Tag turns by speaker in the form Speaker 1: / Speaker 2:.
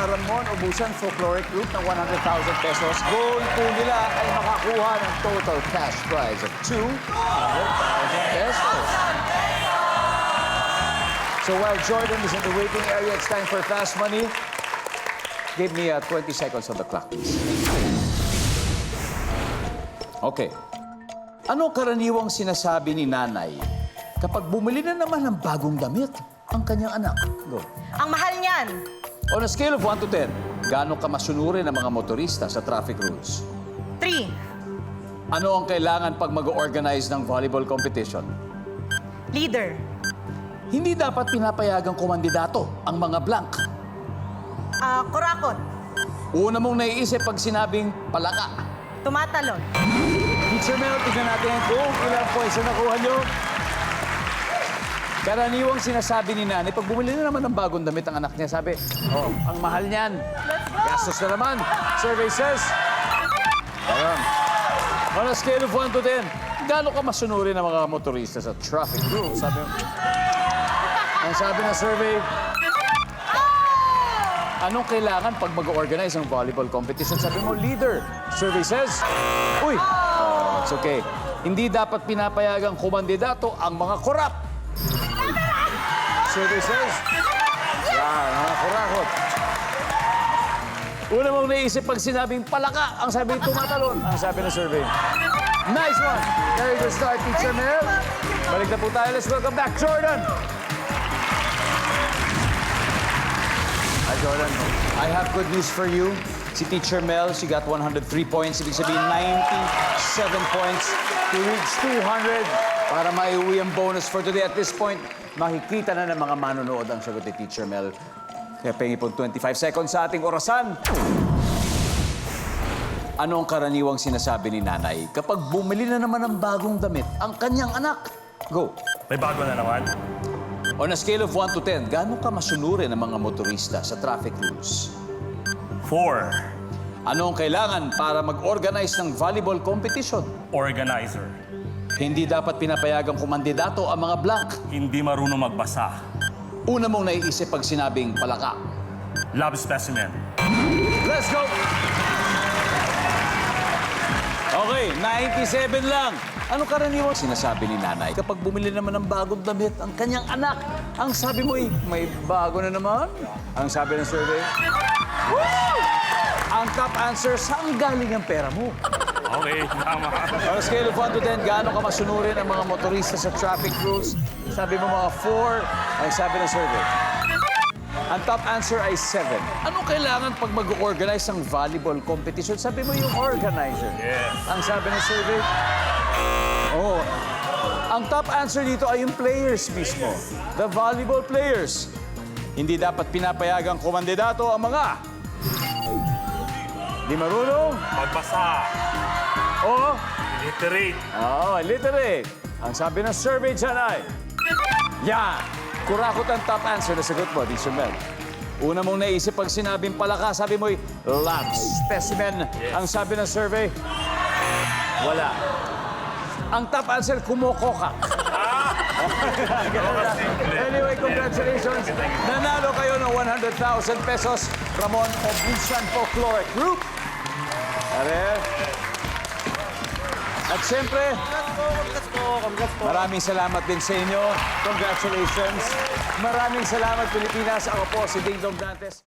Speaker 1: ang Ramon Obusan Folkloric Group ng 100,000 pesos. Goal po nila ay makakuha ng total cash prize of 200,000 pesos. So while Jordan is in the waiting area, it's time for Fast Money. Give me 20 seconds on the clock, please. Okay. Ano karaniwang sinasabi ni nanay kapag bumili na naman ng bagong damit ang kanyang anak? Go.
Speaker 2: Ang mahal niyan.
Speaker 1: On a scale of 1 to 10, gaano ka masunurin ng mga motorista sa traffic rules?
Speaker 2: 3.
Speaker 1: Ano ang kailangan pag mag-organize ng volleyball competition?
Speaker 2: Leader.
Speaker 1: Hindi dapat pinapayagang kumandidato ang mga blank.
Speaker 2: Kurakot.
Speaker 1: Una mong naiisip pag sinabing palaka.
Speaker 2: Tumatalon.
Speaker 1: Teacher Mel, tignan natin kung ilang points na nakuha nyo. Karaniwang sinasabi ni nanay, pag bumili na naman ng bagong damit ang anak niya, sabi, oh, ang mahal niyan. Gastos na naman. Survey says, ayan. On a scale of 1 to 10, gaano ka masunurin ng mga motorista sa traffic rules? Ang sabi ng survey, anong kailangan pag mag-organize ng volleyball competition? Sabi mo, leader. Survey says, uy, it's okay. Hindi dapat pinapayagang kumandidato ang mga korap. Survey says, yan, mga kurakot. Una mong naisip pag sinabing palaka, ang sabi tumatalon, ang sabi ng survey. Nice one. Very good start, Teacher Mel. Balik na po tayo. Let's welcome back, Jordan. Hi, Jordan. I have good news for you. Si Teacher Mel, she got 103 points. Ibig sabihin, 97 points to reach 200 para maiuwi ang bonus for today. At this point, makikita na ng mga manonood ang sagot ni Teacher Mel. Kaya pengi po 25 seconds sa ating orasan. Ano ang karaniwang sinasabi ni nanay kapag bumili na naman ng bagong damit ang kanyang anak? Go.
Speaker 3: May bago na naman.
Speaker 1: On a scale of 1 to 10, gaano ka masunurin ng mga motorista sa traffic rules?
Speaker 3: 4.
Speaker 1: Ano ang kailangan para mag-organize ng volleyball competition?
Speaker 3: Organizer.
Speaker 1: Hindi dapat pinapayagang kumandidato ang mga blank.
Speaker 3: Hindi marunong magbasa.
Speaker 1: Una mong naiisip pag sinabing palaka.
Speaker 3: Lab specimen.
Speaker 1: Let's go! Okay, 97 lang. Ano karaniwang sinasabi ni nanay kapag bumili naman ng bagong damit ang kanyang anak? Ang sabi mo may bago na naman? Ang sabi ng survey, woo! Ang top answer, saan galing ang pera mo?
Speaker 3: Okay, tama.
Speaker 1: On a scale of 1 to 10, gaano ka masunurin ang mga motorista sa traffic rules? Sabi mo mga 4, ang sabi ng survey. Ang top answer ay 7. Ano kailangan pag mag-organize ng volleyball competition? Sabi mo yung organizer.
Speaker 3: Yes.
Speaker 1: Ang sabi ng survey, oh, ang top answer dito ay yung players mismo. The volleyball players. Hindi dapat pinapayagang kumandidato ang mga di marunong
Speaker 3: Magbasa.
Speaker 1: o
Speaker 3: Literate.
Speaker 1: literate. Ang sabi ng survey dyan ay, yan. Kurakot ang top answer na sagot mo, Teacher Mel. Una mong naisip pag sinabing palaka, sabi mo'y lab specimen.
Speaker 3: Yes.
Speaker 1: Ang sabi ng survey, wala. Ang top answer, kumokokak. Anyway, congratulations. Nanalo kayo ng 100,000 pesos. Ramon Obusan Folkloric Group. Are. At siyempre, maraming salamat din sa inyo. Congratulations. Maraming salamat, Pilipinas. Ako po si Ding Dong Dantes.